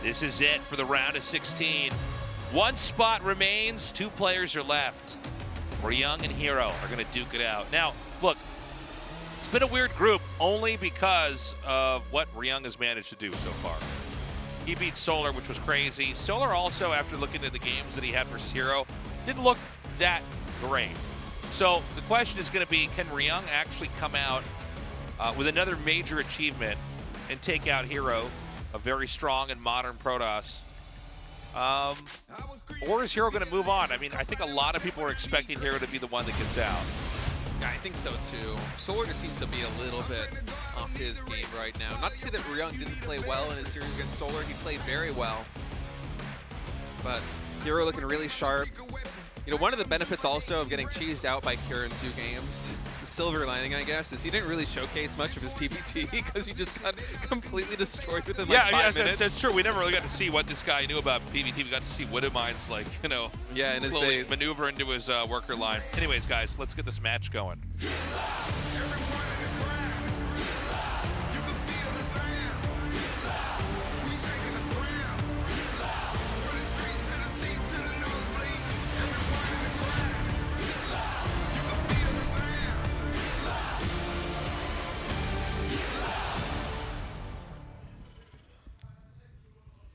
This is it for the round of 16. One spot remains, 2 players are left. Ryung and herO are gonna duke it out. Now, look, it's been a weird group only because of what Ryung has managed to do so far. He beat Solar, which was crazy. Solar also, after looking at the games that he had versus herO, didn't look that great. So the question is gonna be, can Ryung actually come out with another major achievement and take out herO, a very strong and modern Protoss? Or is herO going to move on? I mean, I think a lot of people are expecting herO to be the one that gets out. Yeah, I think so too. Solar just seems to be a little bit off his game right now. Not to say that Ryung didn't play well in his series against Solar, he played very well. But herO looking really sharp. You know, one of the benefits also of getting cheesed out by Kira in 2 games, the silver lining, I guess, is he didn't really showcase much of his PPT because he just got completely destroyed within like 5 minutes. That's true. We never really got to see what this guy knew about PvT. We got to see Widowmine's, like, you know, yeah, and slowly his maneuver into his worker line. Anyways, guys, let's get this match going.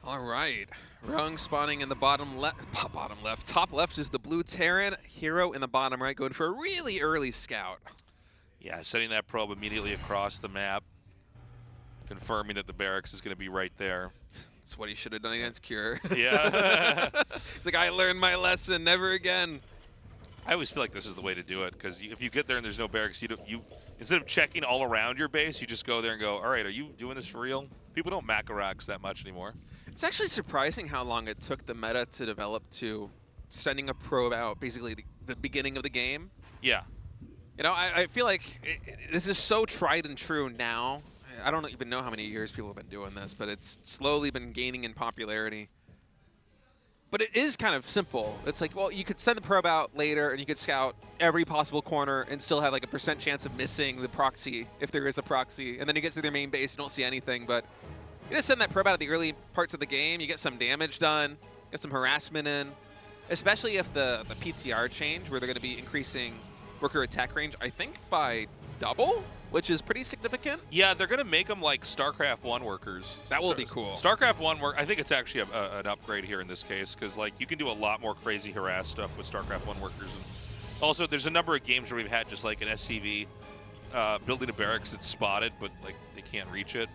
All right, Ryung spawning in the top left is the blue Terran, herO in the bottom right, going for a really early scout. Yeah, setting that probe immediately across the map, confirming that the barracks is going to be right there. That's what he should have done against Cure. Yeah. It's like, I learned my lesson, never again. I always feel like this is the way to do it, because if you get there and there's no barracks, you instead of checking all around your base, you just go there and go, all right, are you doing this for real? People don't macro-racks that much anymore. It's actually surprising how long it took the meta to develop to sending a probe out basically the beginning of the game. Yeah. You know, I feel like this is so tried and true now. I don't even know how many years people have been doing this, but it's slowly been gaining in popularity. But it is kind of simple. It's like, well, you could send the probe out later and you could scout every possible corner and still have like a % chance of missing the proxy if there is a proxy. And then you get to their main base, you don't see anything, but you just send that probe out at the early parts of the game, you get some damage done, get some harassment in, especially if the PTR change, where they're going to be increasing worker attack range, I think by double, which is pretty significant. Yeah, they're going to make them like StarCraft 1 workers. That will be cool. StarCraft 1 work. I think it's actually an upgrade here in this case, because like you can do a lot more crazy harass stuff with StarCraft 1 workers. And also, there's a number of games where we've had just like an SCV building a barracks that's spotted, but like they can't reach it.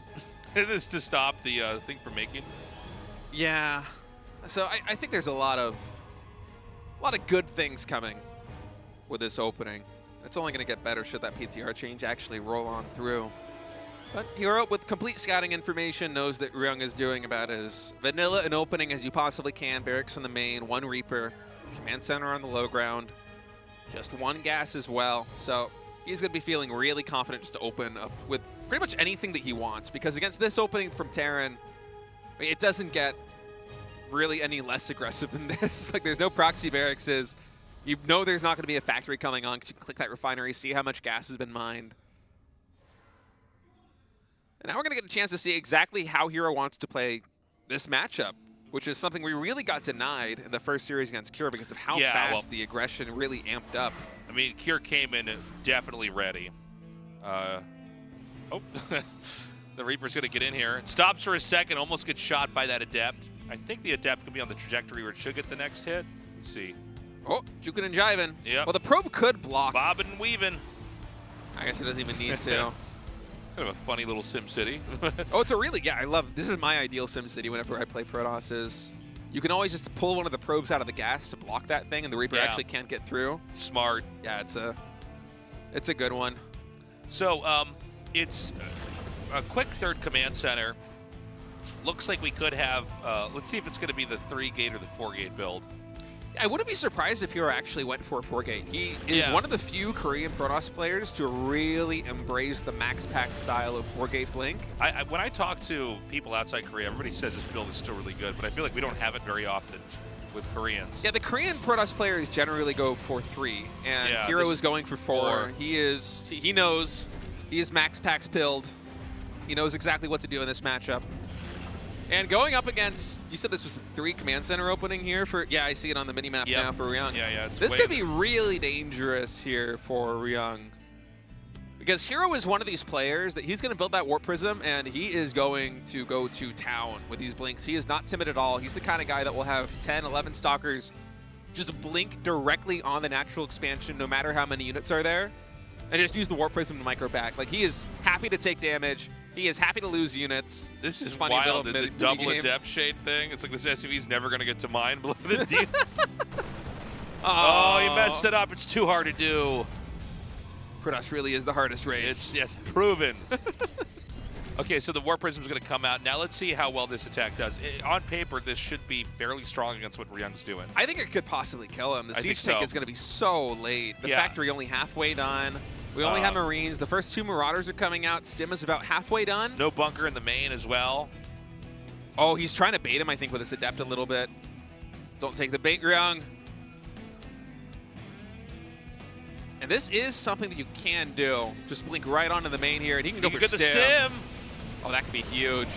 It is to stop the thing from making. Yeah. So I think there's a lot of good things coming with this opening. It's only going to get better should that PTR change actually roll on through. But herO, with complete scouting information, knows that Ryung is doing about as vanilla an opening as you possibly can. Barracks in the main, 1 Reaper, command center on the low ground, just 1 gas as well. So he's going to be feeling really confident just to open up with pretty much anything that he wants, because against this opening from Terran, it doesn't get really any less aggressive than this. Like, there's no proxy barracks. You know there's not going to be a factory coming on because you click that refinery, see how much gas has been mined. And now we're going to get a chance to see exactly how herO wants to play this matchup, which is something we really got denied in the first series against Cure because of how fast the aggression really amped up. I mean, Cure came in definitely ready. The Reaper's going to get in here. It stops for a second, almost gets shot by that Adept. I think the Adept could be on the trajectory where it should get the next hit. Let's see. Oh, juking and jiving. Yeah. Well, the probe could block. Bobbing and weaving. I guess it doesn't even need to. Kind of a funny little Sim City. Oh, it's a really, this is my ideal Sim City whenever I play Protoss is you can always just pull one of the probes out of the gas to block that thing and the Reaper actually can't get through. Smart. Yeah, it's a good one. So, it's a quick third command center. Looks like we could have, let's see if it's going to be the 3-gate or the 4-gate build. I wouldn't be surprised if herO actually went for a 4-gate. He is one of the few Korean Protoss players to really embrace the max pack style of 4-gate blink. When I talk to people outside Korea, everybody says this build is still really good, but I feel like we don't have it very often with Koreans. Yeah, the Korean Protoss players generally go for 3, and herO is going for 4. He knows. He is max packs pilled. He knows exactly what to do in this matchup. And going up against, you said this was a 3 command center opening here for, yeah, I see it on the mini-map now for Ryung. Yeah. This could be really dangerous here for Ryung. Because herO is one of these players that he's going to build that Warp Prism, and he is going to go to town with these blinks. He is not timid at all. He's the kind of guy that will have 10, 11 stalkers just blink directly on the natural expansion, no matter how many units are there, and just use the Warp Prism to micro back. Like, he is happy to take damage. He is happy to lose units. This is funny wild. little The double adept shade thing. It's like this SUV's never going to get to mine. Oh, he messed it up. It's too hard to do. Protoss really is the hardest race. It's yes, proven. Okay, so the Warp Prism is going to come out. Now let's see how well this attack does. On paper, this should be fairly strong against what Ryung's doing. I think it could possibly kill him. The siege tank is going to be so late. The factory only halfway done. We only have Marines. The first 2 Marauders are coming out. Stim is about halfway done. No bunker in the main as well. Oh, he's trying to bait him, I think, with his Adept a little bit. Don't take the bait, Ryung. And this is something that you can do. Just blink right onto the main here, and he can go for the stim. Oh, that could be huge.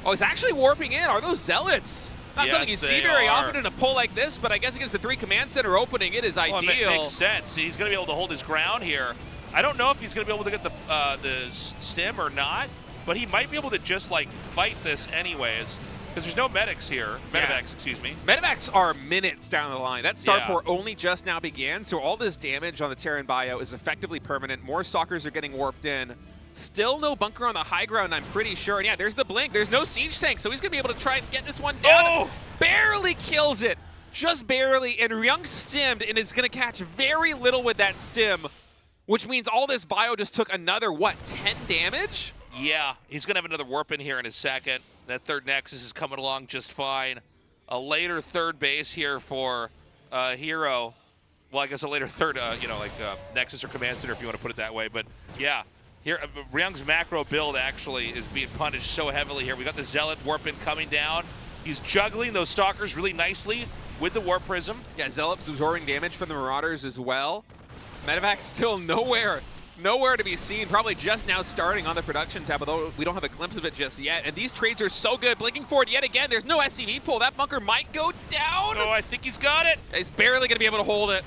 Oh, he's actually warping in. Are those Zealots? Not something you see very often in a pull like this, but I guess against the 3 command center opening, it is ideal. It makes sense. He's going to be able to hold his ground here. I don't know if he's going to be able to get the stim or not, but he might be able to just like fight this anyways. Because there's no medics here. Medevacs, excuse me. Medevacs are minutes down the line. That starport only just now began, so all this damage on the Terran bio is effectively permanent. More stalkers are getting warped in. Still no bunker on the high ground, I'm pretty sure. And yeah, there's the blink. There's no siege tank, so he's going to be able to try and get this one down. Oh! Barely kills it. Just barely. And Ryung stimmed and is going to catch very little with that stim, which means all this bio just took another, what, 10 damage? Yeah, he's going to have another warp in here in a second. That third Nexus is coming along just fine. A later third base here for herO. Well, I guess a later third, Nexus or Command Center if you want to put it that way. But yeah, here Ryung's macro build actually is being punished so heavily here. We got the Zealot warp in coming down. He's juggling those Stalkers really nicely with the Warp Prism. Yeah, Zealot's absorbing damage from the Marauders as well. Medevac still nowhere to be seen. Probably just now starting on the production tab, although we don't have a glimpse of it just yet. And these trades are so good. Blinking forward yet again. There's no SCV pull. That bunker might go down. Oh, I think he's got it. He's barely going to be able to hold it.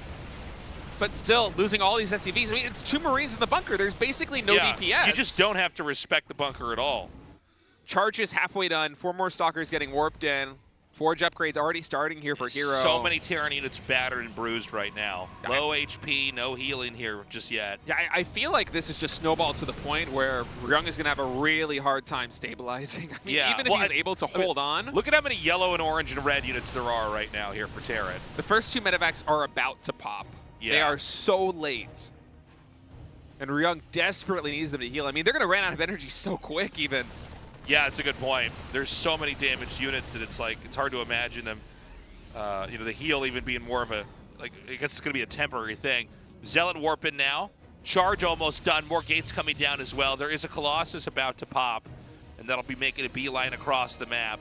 But still, losing all these SCVs. I mean, it's 2 Marines in the bunker. There's basically no DPS. You just don't have to respect the bunker at all. Charge is halfway done. 4 more Stalkers getting warped in. Forge upgrades already starting here for herO. So many Terran units battered and bruised right now. Low HP, no healing here just yet. Yeah, I feel like this is just snowballed to the point where Ryung is going to have a really hard time stabilizing. I mean, even if he's able to hold on. Look at how many yellow and orange and red units there are right now here for Terran. The first 2 medevacs are about to pop. Yeah. They are so late. And Ryung desperately needs them to heal. I mean, they're going to run out of energy so quick even. Yeah, it's a good point. There's so many damaged units that it's like, it's hard to imagine them, the heal even being more of a, like, I guess it's going to be a temporary thing. Zealot warp in now. Charge almost done. More gates coming down as well. There is a Colossus about to pop, and that'll be making a beeline across the map.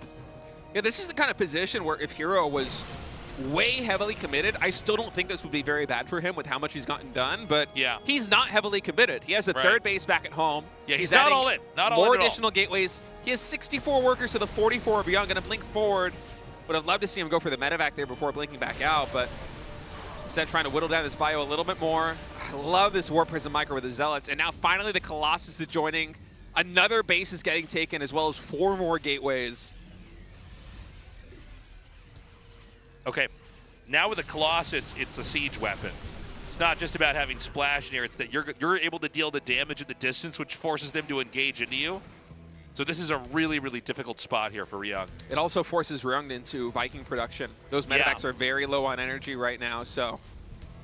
Yeah, this is the kind of position where if herO was way heavily committed, I still don't think this would be very bad for him with how much he's gotten done, but he's not heavily committed. He has a third base back at home. Yeah, he's not all in. Not all in. More additional gateways. He has 64 workers to the 44 of Ryung. Going to blink forward. Would have loved to see him go for the medevac there before blinking back out, but instead trying to whittle down this bio a little bit more. I love this Warp Prism micro with the Zealots, and now finally the Colossus is joining. Another base is getting taken, as well as 4 more gateways. Okay, now with the Colossus, it's a siege weapon. It's not just about having splash in here, it's that you're able to deal the damage at the distance, which forces them to engage into you. So this is a really, really difficult spot here for Ryung. It also forces Ryung into Viking production. Those medevacs are very low on energy right now, so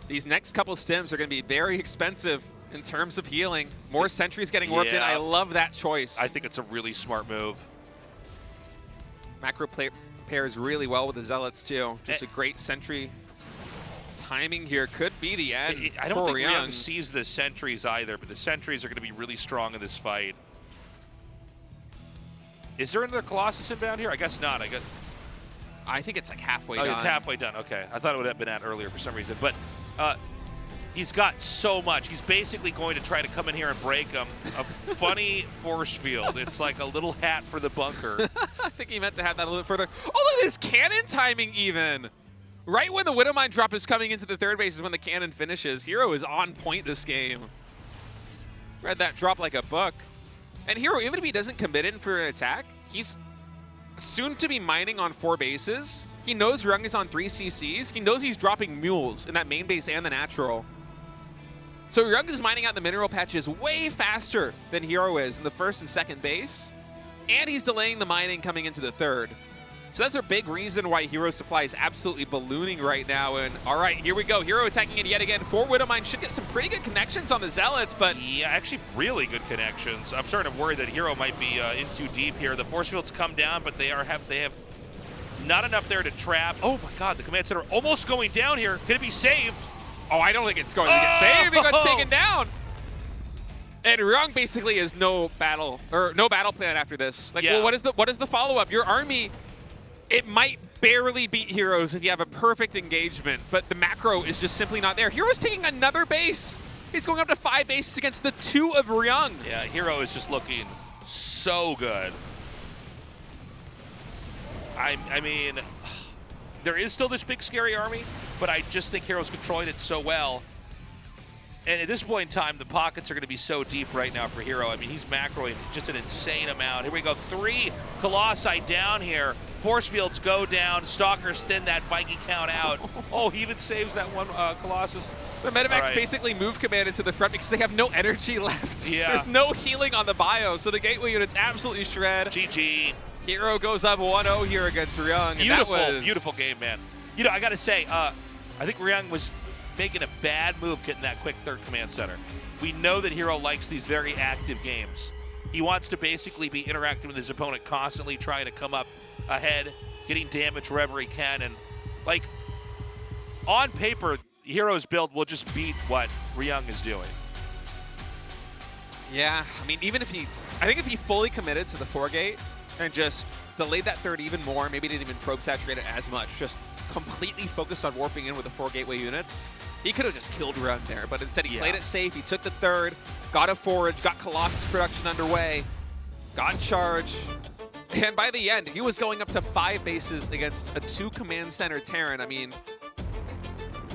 these next couple stims are going to be very expensive in terms of healing. More sentries getting warped in. I love that choice. I think it's a really smart move. Macro pairs really well with the Zealots too. Just a great sentry timing here. Could be the end. I don't think Ryung sees the sentries either, but the sentries are going to be really strong in this fight. Is there another Colossus inbound here? I guess not. I think it's like halfway done. Oh, it's halfway done. Okay. I thought it would have been at earlier for some reason. But He's got so much. He's basically going to try to come in here and break him. A funny force field. It's like a little hat for the bunker. I think he meant to have that a little bit further. Oh, look at this cannon timing even. Right when the Widowmine drop is coming into the third base is when the cannon finishes. herO is on point this game. Read that drop like a book. And herO, even if he doesn't commit in for an attack, he's soon to be mining on 4 bases. He knows Ryung is on 3 CCs. He knows he's dropping mules in that main base and the natural. So Ryung is mining out the mineral patches way faster than herO is in the first and second base. And he's delaying the mining coming into the third. So that's a big reason why herO supply is absolutely ballooning right now. And all right, here we go. herO attacking it yet again. 4 Widowmine should get some pretty good connections on the Zealots, but yeah, actually really good connections. I'm starting to worry that herO might be in too deep here. The force fields come down, but they have not enough there to trap. Oh my God, the command center almost going down here. Could it be saved? oh, I don't think it's going to get saved. It got taken down. And Ryung basically has no battle plan after this. Like, well, what is the follow-up? Your army, it might barely beat herO's if you have a perfect engagement, but the macro is just simply not there. herO's taking another base. He's going up to 5 bases against the 2 of Ryung. Yeah, herO is just looking so good. I mean, there is still this big scary army, but I just think herO's controlling it so well. And at this point in time, the pockets are going to be so deep right now for herO. I mean, he's macroing just an insane amount. Here we go, 3 Colossi down here. Force fields go down. Stalkers thin that Viking count out. Oh, he even saves that one Colossus. The Medivacs basically move command into the front because they have no energy left. Yeah. There's no healing on the bio, so the gateway units absolutely shred. GG. herO goes up 1-0 here against Ryung. Beautiful, beautiful game, man. You know, I got to say, I think Ryung was making a bad move getting that quick third command center. We know that herO likes these very active games. He wants to basically be interacting with his opponent, constantly trying to come up ahead, getting damage wherever he can. And, like, on paper, herO's build will just beat what Ryung is doing. Yeah, I mean, I think if he fully committed to the 4-gate and just delayed that third even more, maybe didn't even probe saturate it as much, just completely focused on warping in with the 4 gateway units, he could have just killed Ryung there. But instead, he played it safe. He took the third, got a forage, got Colossus production underway, got charge. And by the end, he was going up to 5 bases against a 2 command center Terran. I mean,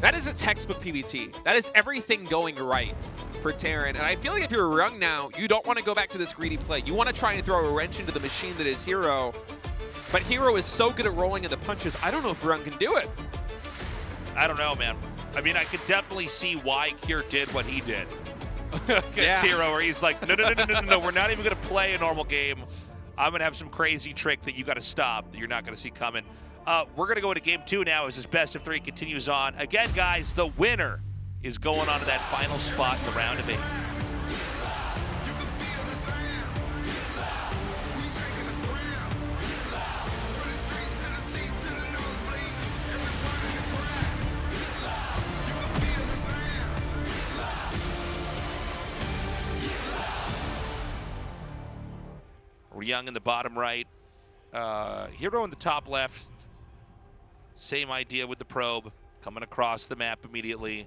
that is a textbook PvT. That is everything going right for Terran. And I feel like if you're Ryung now, you don't want to go back to this greedy play. You want to try and throw a wrench into the machine that is herO. But herO is so good at rolling in the punches, I don't know if Ryung can do it. I don't know, man. I mean, I could definitely see why Kier did what he did against herO, where he's like, no, we're not even going to play a normal game. I'm going to have some crazy trick that you got to stop that you're not going to see coming. We're going to go into game 2 now as this best of 3 continues on. Again, guys, the winner is going on to that final spot in the round of 8. Ryung in the bottom right, herO in the top left. Same idea with the probe, coming across the map immediately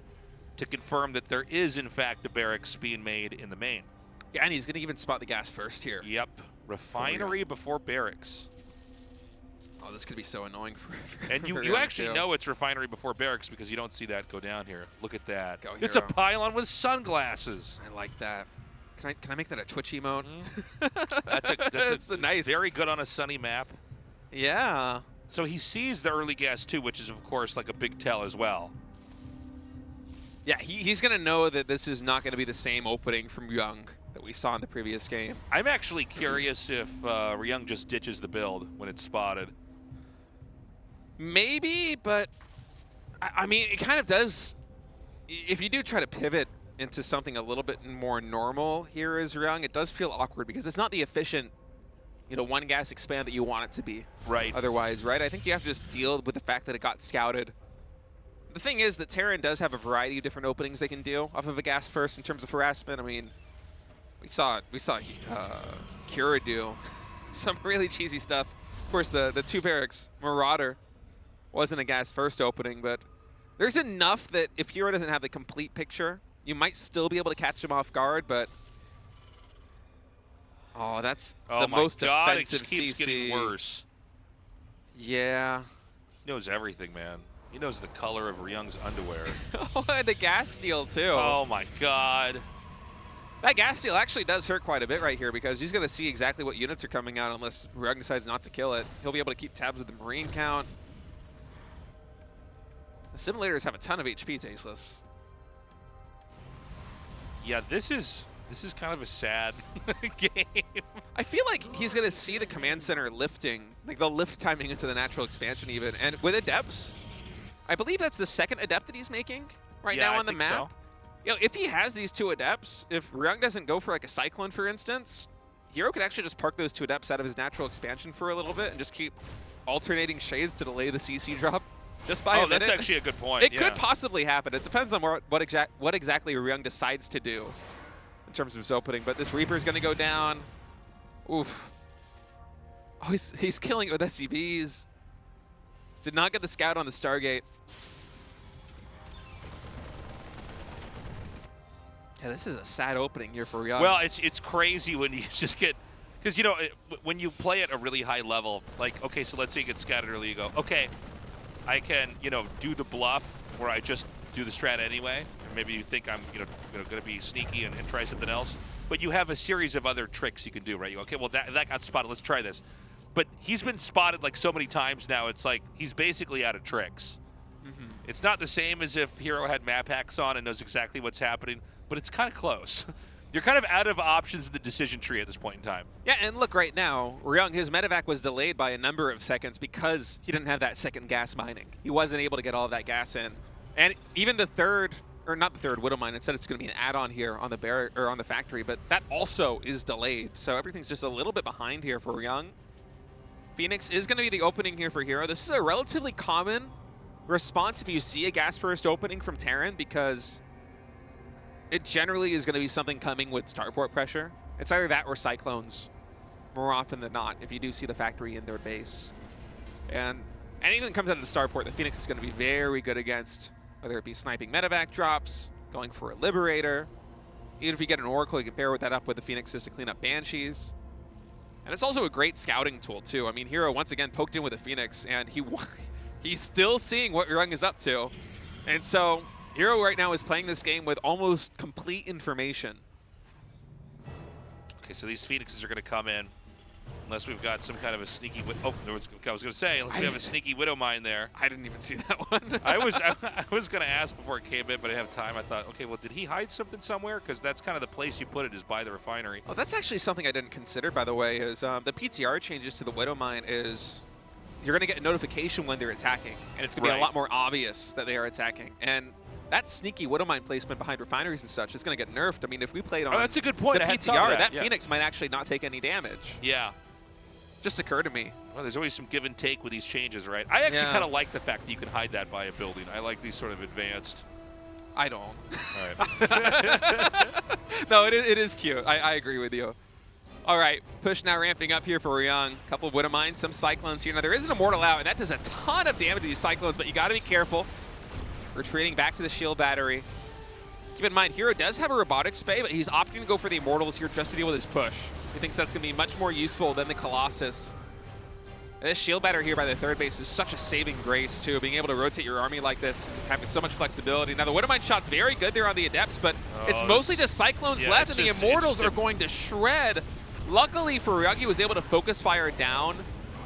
to confirm that there is, in fact, a barracks being made in the main. Yeah, and he's going to even spot the gas first here. Yep, refinery before barracks. Oh, this could be so annoying for And you actually know it's refinery before barracks because you don't see that go down here. Look at that. Go it's a pylon with sunglasses. I like that. Can I make that a Twitch emote? That's nice. Very good on a sunny map. Yeah. So he sees the early gas too, which is of course like a big tell as well. Yeah, he's going to know that this is not going to be the same opening from Ryung that we saw in the previous game. I'm actually curious if Ryung just ditches the build when it's spotted. Maybe, but I mean, it kind of does. If you do try to pivot into something a little bit more normal here as Ryung, it does feel awkward because it's not the efficient, one gas expand that you want it to be. Right. Otherwise, right? I think you have to just deal with the fact that it got scouted. The thing is that Terran does have a variety of different openings they can do off of a gas first in terms of harassment. I mean, we saw Kira do some really cheesy stuff. Of course, the 2 barracks Marauder wasn't a gas first opening, but There's enough that if herO doesn't have the complete picture, you might still be able to catch him off guard, but oh, that's the most offensive it just keeps CC. Getting worse. Yeah. He knows everything, man. He knows the color of Ryung's underwear. Oh, and the gas steal too. Oh my God. That gas steal actually does hurt quite a bit right here because he's going to see exactly what units are coming out unless Ryung decides not to kill it. He'll be able to keep tabs with the Marine count. The simulators have a ton of HP, Tasteless. Yeah, this is kind of a sad game. I feel like he's going to see the command center lifting, like the lift timing into the natural expansion even. And with adepts, I believe that's the second adept that he's making right now on the map. So. You know, if he has these 2 adepts, if Ryung doesn't go for like a Cyclone, for instance, herO could actually just park those 2 adepts out of his natural expansion for a little bit and just keep alternating shades to delay the CC drop just by a minute. That's actually a good point. It could possibly happen. It depends on what exactly Ryung decides to do in terms of his opening. But this Reaper is going to go down. Oof. Oh, he's killing it with SCVs. Did not get the scout on the Stargate. Yeah, this is a sad opening here for Ryung. Well, it's crazy when you just get, because you know when you play at a really high level, like okay, so let's say you get scouted early, you go, okay, I can do the bluff where I just do the strat anyway, and maybe you think I'm going to be sneaky and try something else, but you have a series of other tricks you can do, right? You go, okay, well that got spotted, let's try this, but he's been spotted like so many times now. It's like he's basically out of tricks. It's not the same as if herO had map hacks on and knows exactly what's happening, but it's kind of close. You're kind of out of options in the decision tree at this point in time. Yeah, and look right now, Ryung, his medevac was delayed by a number of seconds because he didn't have that second gas mining. He wasn't able to get all of that gas in. And even the third, or not the third Widow mine, instead it's going to be an add-on here on the barrack or on the factory, but that also is delayed. So everything's just a little bit behind here for Ryung. Phoenix is going to be the opening here for herO. This is a relatively common response if you see a gas burst opening from Terran because it generally is going to be something coming with starport pressure. It's either that or cyclones more often than not if you do see the factory in their base. And anything that comes out of the starport, the Phoenix is going to be very good against, whether it be sniping medevac drops, going for a Liberator. Even if you get an Oracle, you can pair with that up with the Phoenixes to clean up Banshees. And it's also a great scouting tool too. I mean, herO once again poked in with a Phoenix and he's still seeing what Ryung is up to. And so herO right now is playing this game with almost complete information. Okay, so these Phoenixes are going to come in, unless we've got some kind of a sneaky. I was going to say, unless we have a sneaky Widow mine there. I didn't even see that one. I was going to ask before it came in, but I didn't have time. I thought, okay, well, did he hide something somewhere? Because that's kind of the place you put it, is by the refinery. Oh, that's actually something I didn't consider, by the way. Is the PTR changes to the Widow mine is you're going to get a notification when they're attacking, and it's going to be a lot more obvious that they are attacking. And that sneaky Widow mine placement behind refineries and such is going to get nerfed. I mean, if we played on that's a good point. the PTR, that Phoenix might actually not take any damage. Yeah. Just occurred to me. Well, there's always some give and take with these changes, right? I actually kind of like the fact that you can hide that by a building. I like these sort of advanced. I don't. All right. No, it is cute. I agree with you. All right, push now ramping up here for Ryung. Couple of Widow mines, some Cyclones here. Now, there is an Immortal out, and that does a ton of damage to these Cyclones, but you got to be careful. Retreating back to the shield battery. Keep in mind, herO does have a robotic spay, but he's opting to go for the Immortals here just to deal with his push. He thinks that's going to be much more useful than the Colossus. And this shield battery here by the third base is such a saving grace, too. Being able to rotate your army like this, having so much flexibility. Now, the Widow mine shot's very good there on the Adepts, but it's mostly just Cyclones left, and the Immortals are going to shred. Luckily for Ryung, he was able to focus fire down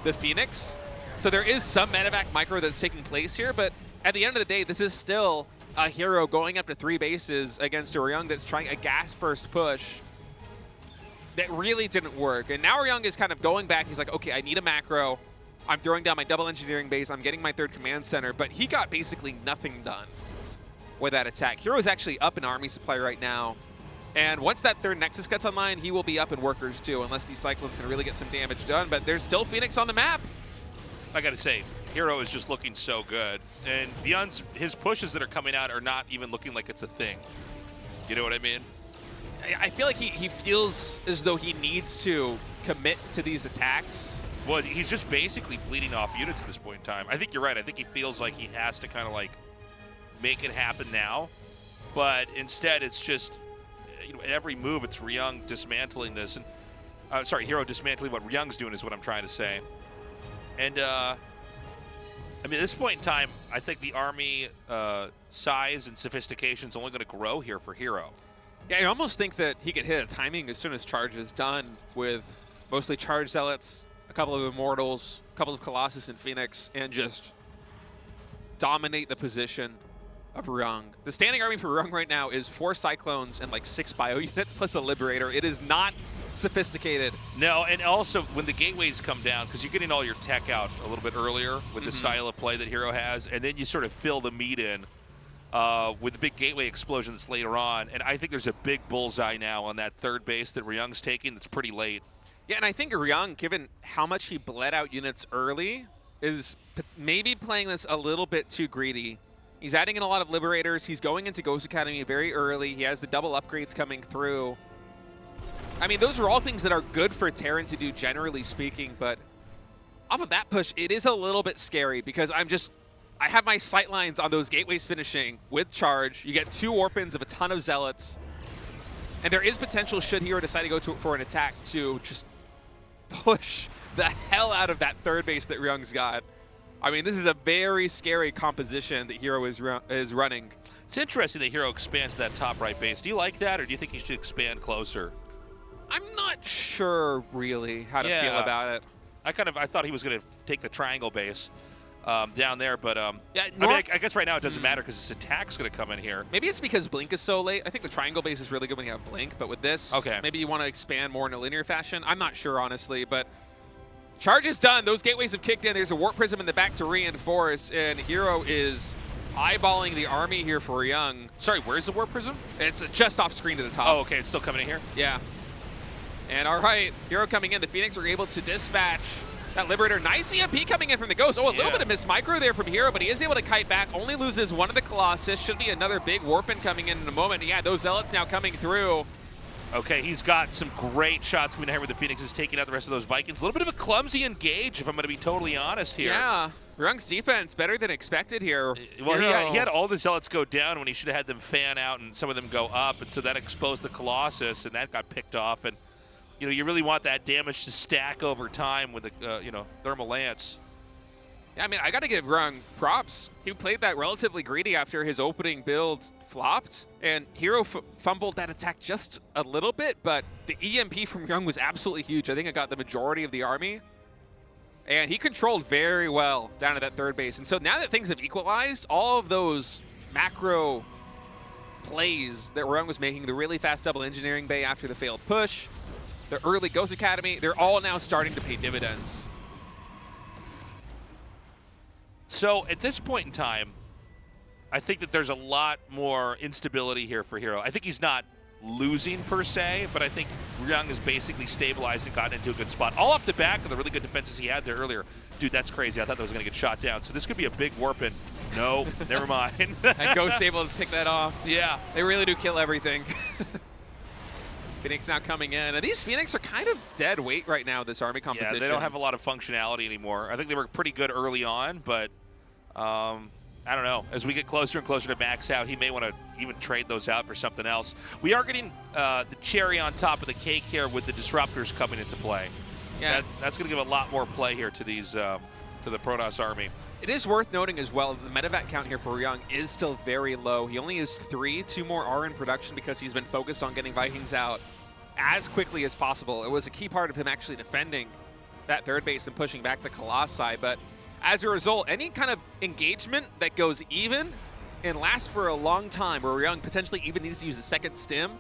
the Phoenix. So there is some medevac micro that's taking place here, but at the end of the day, this is still a herO going up to 3 bases against a Ryung that's trying a gas-first push that really didn't work. And now Ryung is kind of going back. He's like, okay, I need a macro. I'm throwing down my double engineering base. I'm getting my third command center. But he got basically nothing done with that attack. herO's actually up in army supply right now. And once that third Nexus gets online, he will be up in workers too, unless these Cyclones can really get some damage done. But there's still Phoenix on the map. I got to say, herO is just looking so good. And beyond his pushes that are coming out are not even looking like it's a thing. You know what I mean? I feel like he feels as though he needs to commit to these attacks. Well, he's just basically bleeding off units at this point in time. I think you're right. I think he feels like he has to kind of like make it happen now. But instead, it's just, at every move, it's Ryung dismantling this. And sorry, herO dismantling what Ryung's doing is what I'm trying to say. And, I mean, at this point in time, I think the army size and sophistication is only going to grow here for herO. Yeah, I almost think that he could hit a timing as soon as charge is done with mostly charge zealots, a couple of immortals, a couple of Colossus and Phoenix, and just dominate the position of Ryung. The standing army for Ryung right now is 4 Cyclones and like 6 bio units plus a Liberator. It is not sophisticated. No, and also when the gateways come down, because you're getting all your tech out a little bit earlier with the style of play that herO has, and then you sort of fill the meat in with the big gateway explosion that's later on. And I think there's a big bullseye now on that third base that Ryung's taking that's pretty late. Yeah, and I think Ryung, given how much he bled out units early, is maybe playing this a little bit too greedy. He's adding in a lot of Liberators. He's going into Ghost Academy very early. He has the double upgrades coming through. I mean, those are all things that are good for Terran to do, generally speaking, but off of that push, it is a little bit scary because I have my sight lines on those gateways finishing with charge. You get 2 Orphans of a ton of Zealots, and there is potential, should herO decide to go for an attack, to just push the hell out of that third base that Ryung's got. I mean, this is a very scary composition that herO is running. It's interesting that herO expands that top right base. Do you like that, or do you think he should expand closer? I'm not sure really how to feel about it. I thought he was going to take the triangle base down there, but yeah, I mean, I guess right now it doesn't matter because his attack's going to come in here. Maybe it's because Blink is so late. I think the triangle base is really good when you have Blink, but with this, maybe you want to expand more in a linear fashion. I'm not sure, honestly, but charge is done. Those gateways have kicked in. There's a Warp Prism in the back to reinforce, and herO is eyeballing the army here for Ryung. Sorry, where's the Warp Prism? It's just off screen to the top. Oh, okay, it's still coming in here? Yeah. And all right, herO coming in. The Phoenix are able to dispatch that Liberator. Nice EMP coming in from the Ghost. Oh, a little bit of miss micro there from herO, but he is able to kite back. Only loses one of the Colossus. Should be another big Warpin coming in a moment. Yeah, those Zealots now coming through. Okay, he's got some great shots coming in here with the Phoenix is taking out the rest of those Vikings. A little bit of a clumsy engage, if I'm going to be totally honest here. Yeah, Ryung's defense better than expected here. Well, he had all the Zealots go down when he should have had them fan out and some of them go up, and so that exposed the Colossus, and that got picked off. And you really want that damage to stack over time with the Thermal Lance. Yeah, I mean, I got to give Ryung props. He played that relatively greedy after his opening build flopped, and herO fumbled that attack just a little bit, but the EMP from Ryung was absolutely huge. I think it got the majority of the army, and he controlled very well down at that third base. And so now that things have equalized, all of those macro plays that Ryung was making, the really fast double engineering bay after the failed push, the early Ghost Academy, they're all now starting to pay dividends. So at this point in time, I think that there's a lot more instability here for herO. I think he's not losing per se, but I think Ryung is basically stable,ized and gotten into a good spot. All off the back of the really good defenses he had there earlier. Dude, that's crazy. I thought that was going to get shot down. So this could be a big Warpin. No, never mind. And Ghost able to pick that off. Yeah. They really do kill everything. Phoenix now coming in. And these Phoenix are kind of dead weight right now, this army composition. Yeah, they don't have a lot of functionality anymore. I think they were pretty good early on, but I don't know. As we get closer and closer to max out, he may want to even trade those out for something else. We are getting the cherry on top of the cake here with the Disruptors coming into play. Yeah. That's going to give a lot more play here to these to the Protoss army. It is worth noting as well, the medevac count here for Ryung is still very low. He only has 3. 2 more are in production because he's been focused on getting Vikings out as quickly as possible. It was a key part of him actually defending that third base and pushing back the Colossi. But as a result, any kind of engagement that goes even and lasts for a long time, where Ryung potentially even needs to use a second stim,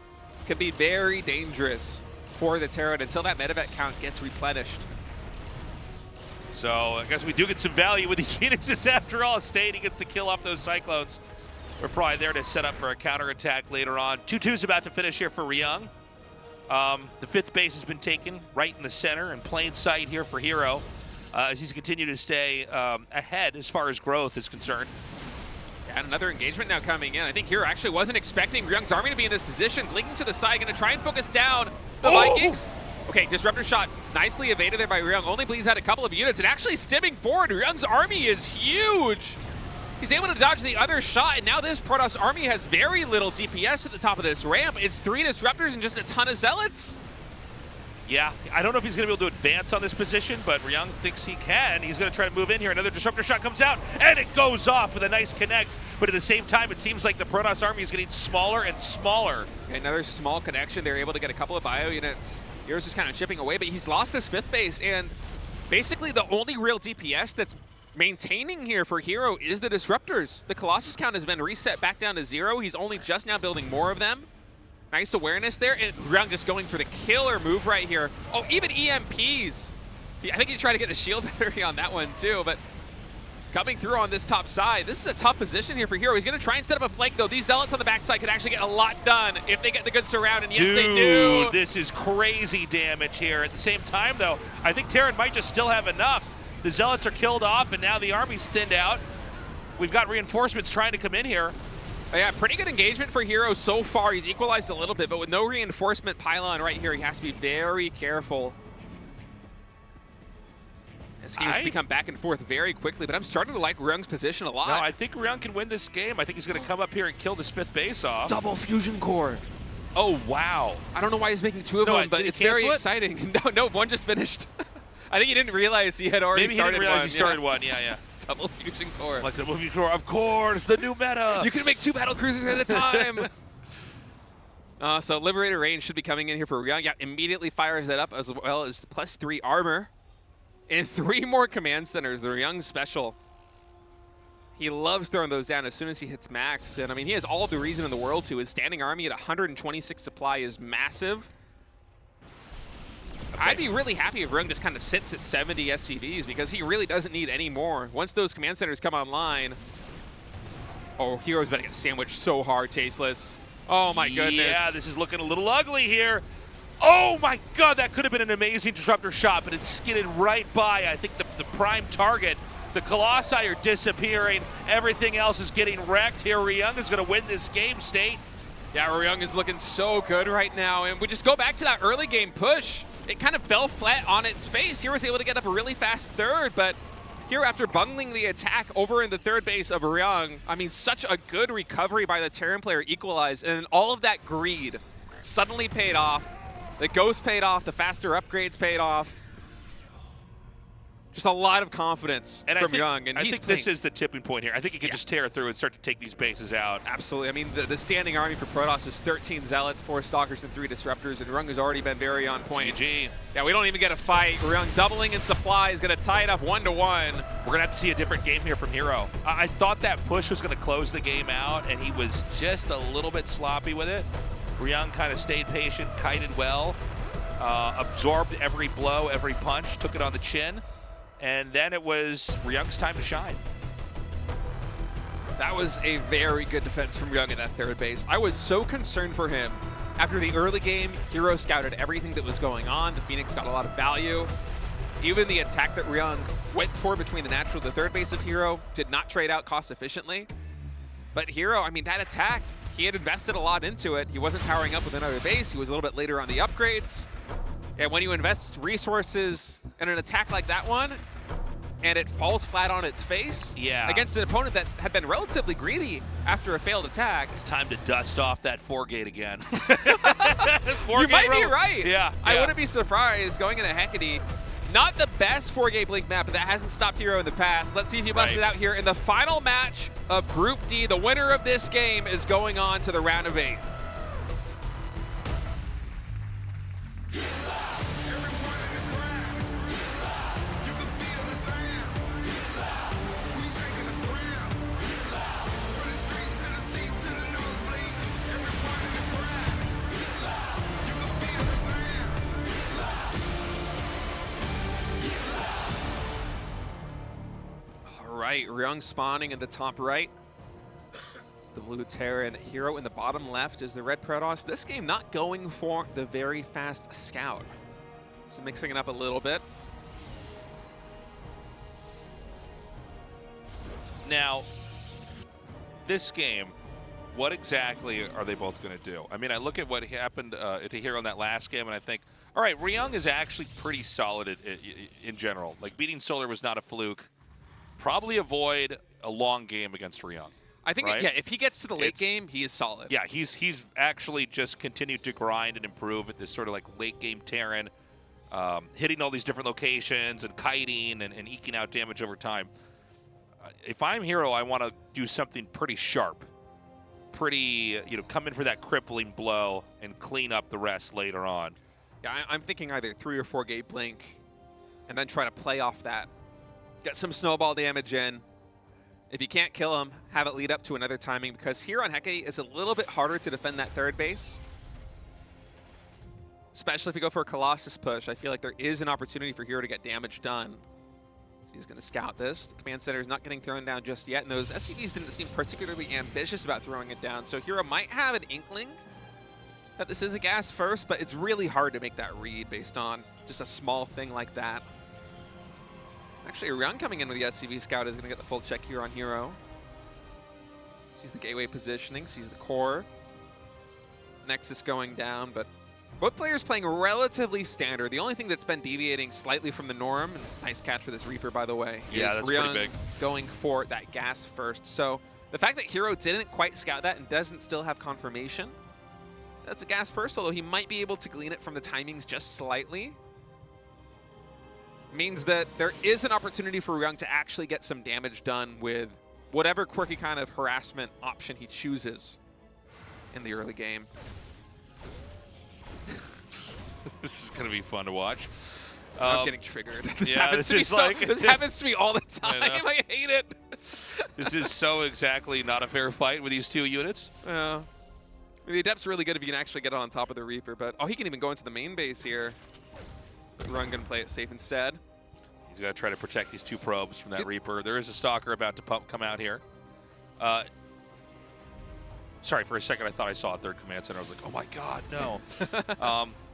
can be very dangerous for the Terran until that medevac count gets replenished. So I guess we do get some value with these Phoenixes after all. State, he gets to kill off those Cyclones. We're probably there to set up for a counterattack later on. 2-2's about to finish here for Ryung. The 5th base has been taken right in the center in plain sight here for herO as he's continued to stay ahead as far as growth is concerned. And another engagement now coming in. I think herO actually wasn't expecting Ryung's army to be in this position. Blinking to the side, going to try and focus down the Vikings. Okay, Disruptor shot nicely evaded there by Ryung. Only bleeds out a couple of units and actually stimming forward. Ryung's army is huge. He's able to dodge the other shot, and now this Protoss army has very little DPS at the top of this ramp. It's 3 Disruptors and just a ton of Zealots. Yeah, I don't know if he's going to be able to advance on this position, but Ryung thinks he can. He's going to try to move in here. Another Disruptor shot comes out, and it goes off with a nice connect. But at the same time, it seems like the Protoss army is getting smaller and smaller. Another small connection. They're able to get a couple of bio units. hero's just kind of chipping away, but he's lost his 5th base, and basically the only real DPS that's maintaining here for herO is the Disruptors. The Colossus count has been reset back down to 0. He's only just now building more of them. Nice awareness there, and Ryung just going for the killer move right here. Oh, even EMPs. I think he tried to get the shield battery on that one too, but coming through on this top side, this is a tough position here for herO. He's going to try and set up a flank, though. These Zealots on the backside could actually get a lot done if they get the good surround, and yes, Dude, they do. This is crazy damage here. At the same time, though, I think Terran might just still have enough. The Zealots are killed off, and now the army's thinned out. We've got reinforcements trying to come in here. Yeah, pretty good engagement for herO so far. He's equalized a little bit, but with no reinforcement pylon right here, he has to be very careful. This game's become back and forth very quickly, but I'm starting to like Ryung's position a lot. No, I think Ryung can win this game. I think he's going to come up here and kill this 5th base off. Double fusion core. Oh, wow. I don't know why he's making 2 of them, but it's very exciting. No, one just finished. I think he didn't realize he had already started one. Maybe he didn't realize he started one, yeah. Double fusion core. Like the movie core, of course, the new meta. You can make 2 battle cruisers at a time. So Liberator range should be coming in here for Ryung. Yeah, immediately fires that up, as well as +3 armor. And 3 more command centers. The Ryung special. He loves throwing those down as soon as he hits max. And I mean, he has all the reason in the world to. His standing army at 126 supply is massive. Okay. I'd be really happy if Ryung just kind of sits at 70 SCVs, because he really doesn't need any more. Once those command centers come online, oh, herO's about to get sandwiched so hard, Tasteless. Oh my goodness. Yeah, this is looking a little ugly here. Oh my god, that could have been an amazing Disruptor shot, but it skidded right by, I think, the prime target. The Colossi are disappearing. Everything else is getting wrecked here. Ryung is going to win this game state. Yeah, Ryung is looking so good right now. And we just go back to that early game push. It kind of fell flat on its face. herO was able to get up a really fast 3rd, but here, after bungling the attack over in the 3rd base of Ryung, I mean, such a good recovery by the Terran player, equalized, and all of that greed suddenly paid off. The Ghost paid off, the faster upgrades paid off. Just a lot of confidence from Ryung. And I think this is the tipping point here. I think he can just tear through and start to take these bases out. Absolutely. I mean, the standing army for Protoss is 13 Zealots, 4 Stalkers, and 3 Disruptors, and Ryung has already been very on point. GG. Yeah, we don't even get a fight. Ryung doubling in supply is going to tie it up 1-1. We're going to have to see a different game here from herO. I thought that push was going to close the game out, and he was just a little bit sloppy with it. Ryung kind of stayed patient, kited well, absorbed every blow, every punch, took it on the chin, and then it was Ryung's time to shine. That was a very good defense from Ryung in that 3rd base. I was so concerned for him. After the early game, herO scouted everything that was going on. The Phoenix got a lot of value. Even the attack that Ryung went for between the natural and the 3rd base of herO did not trade out cost efficiently. But herO, I mean, that attack, he had invested a lot into it. He wasn't powering up with another base. He was a little bit later on the upgrades. And when you invest resources in an attack like that one, and it falls flat on its face against an opponent that had been relatively greedy after a failed attack. It's time to dust off that 4-gate again. You might be right. Yeah. I wouldn't be surprised going into Hecate. Not the best 4-gate blink map, but that hasn't stopped herO in the past. Let's see if he busts it out here in the final match of Group D. The winner of this game is going on to the round of 8. Right, Ryung spawning in the top right. The blue Terran, herO in the bottom left is the red Protoss. This game not going for the very fast scout. So mixing it up a little bit. Now, this game, what exactly are they both going to do? I mean, I look at what happened to herO in that last game, and I think, all right, Ryung is actually pretty solid in general. Like, beating Solar was not a fluke. probably avoid a long game against Ryung. I think, right? yeah, if he gets to the late game, he is solid. Yeah, he's actually just continued to grind and improve at this sort of like late game Terran, hitting all these different locations and kiting and eking out damage over time. If I'm herO, I want to do something pretty sharp, pretty, come in for that crippling blow and clean up the rest later on. Yeah, I'm thinking either 3 or 4 gate blink and then try to play off that. Get some snowball damage in. If you can't kill him, have it lead up to another timing, because here on Heke is a little bit harder to defend that third base. Especially if you go for a Colossus push. I feel like there is an opportunity for herO to get damage done. So he's going to scout this. The command center is not getting thrown down just yet, and those SCVs didn't seem particularly ambitious about throwing it down. So herO might have an inkling that this is a gas first, but it's really hard to make that read based on just a small thing like that. Actually, Ryung coming in with the SCV scout is going to get the full check here on herO. Sees the gateway positioning, sees the core. Nexus going down, but both players playing relatively standard. The only thing that's been deviating slightly from the norm, and nice catch for this Reaper, by the way, yeah, is that's Ryung pretty big. going for that gas first. So the fact that herO didn't quite scout that and doesn't still have confirmation, that's a gas first, although he might be able to glean it from the timings just slightly. Means that there is an opportunity for Ryung to actually get some damage done with whatever quirky kind of harassment option he chooses in the early game. This is going to be fun to watch. I'm getting triggered. This, yeah, happens, to me this happens to me all the time. I hate it. This is so exactly not a fair fight with these two units. The Adept's really good if you can actually get on top of the Reaper, but he can even go into the main base here. But Ryung going to play it safe instead. He's got to try to protect these 2 probes from that Reaper. There is a Stalker about to come out here. Sorry, for a second I thought I saw a third command center. I was like, oh my god, no.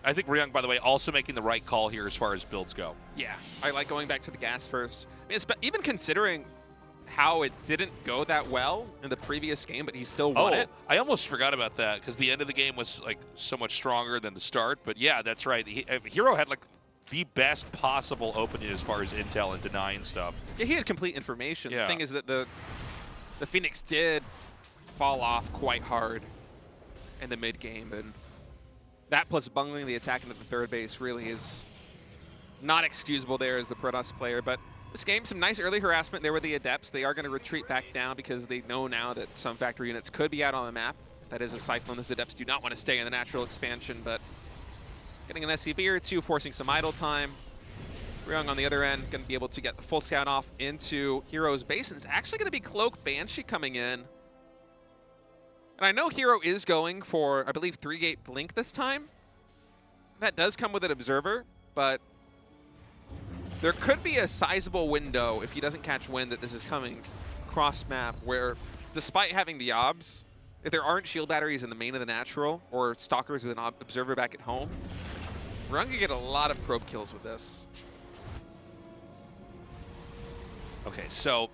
I think Ryung, by the way, also making the right call here as far as builds go. Yeah, I like going back to the gas first. I mean, even considering how it didn't go that well in the previous game, but he still won it. I almost forgot about that because the end of the game was like so much stronger than the start. But yeah, that's right. herO had like the best possible opening as far as intel and denying stuff. Yeah, he had complete information. Yeah. The thing is that the Phoenix did fall off quite hard in the mid game, and that plus bungling the attack into the third base really is not excusable there as the Protoss player. But this game, some nice early harassment there with the Adepts. They are going to retreat back down because they know now that some factory units could be out on the map. That is a Cyclone. Those Adepts do not want to stay in the natural expansion, but getting an SCV or 2, forcing some idle time. Ryung on the other end going to be able to get the full scout off into herO's base, and it's actually going to be Cloak Banshee coming in. And I know herO is going for, I believe, 3-gate blink this time. That does come with an Observer, but there could be a sizable window if he doesn't catch wind that this is coming cross map, where despite having the obs, if there aren't shield batteries in the main of the natural or stalkers with an observer back at home, Ryung can get a lot of probe kills with this. Okay, so